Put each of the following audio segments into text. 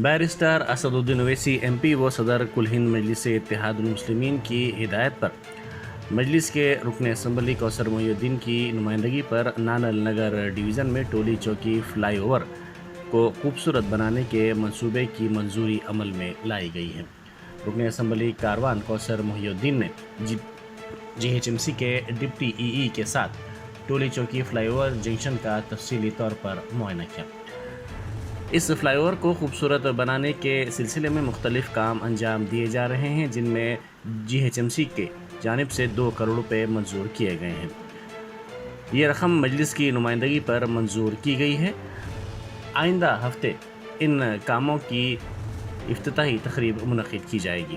Barrister Asaduddin Owaisi M P و صدر کل ہند مجلس اتحاد المسلمین کی ہدایت پر مجلس کے رکن اسمبلی کوثر محی الدین کی نمائندگی پر نانل نگر ڈویژن میں ٹولی چوکی فلائی اوور کو خوبصورت بنانے کے منصوبے کی منظوری عمل میں لائی گئی ہے۔ رکن اسمبلی کاروان کوثر محی الدین نے جی ایچ ایم سی کے ڈپٹی ای کے ساتھ Toli Chowki fly over junction کا تفصیلی طور پر معائنہ کیا۔ اس فلائی اوور کو خوبصورت بنانے کے سلسلے میں مختلف کام انجام دیے جا رہے ہیں، جن میں جی ایچ ایم سی کے جانب سے 2 کروڑ روپے منظور کیے گئے ہیں۔ یہ رقم مجلس کی نمائندگی پر منظور کی گئی ہے۔ آئندہ ہفتے ان کاموں کی افتتاحی تقریب منعقد کی جائے گی۔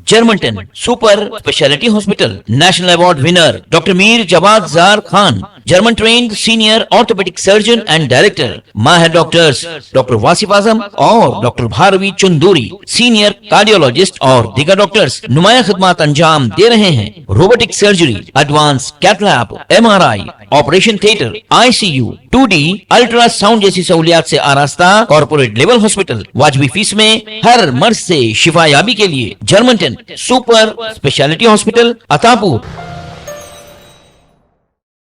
جرمنٹن super speciality hospital national award winner doctor Mir Jawad Zar Khan, German trained senior orthopaedic surgeon and director, ماہر ڈاکٹرز ڈاکٹر واصف اعظم اور doctor Bharavi Chanduri, senior cardiologist اور دیگر ڈاکٹرز نمایاں خدمات انجام دے رہے ہیں۔ Robotic surgery, advance cath lab, M R I, operation theatre, I C U, 2D ultrasound جیسی سہولیات سے آراستہ کارپوریٹ لیول ہاسپٹل، واجبی فیس میں ہر مرض سے شفا یابی کے لیے جرمنٹن سپر اسپیشلٹی ہاسپٹل، عطاپور۔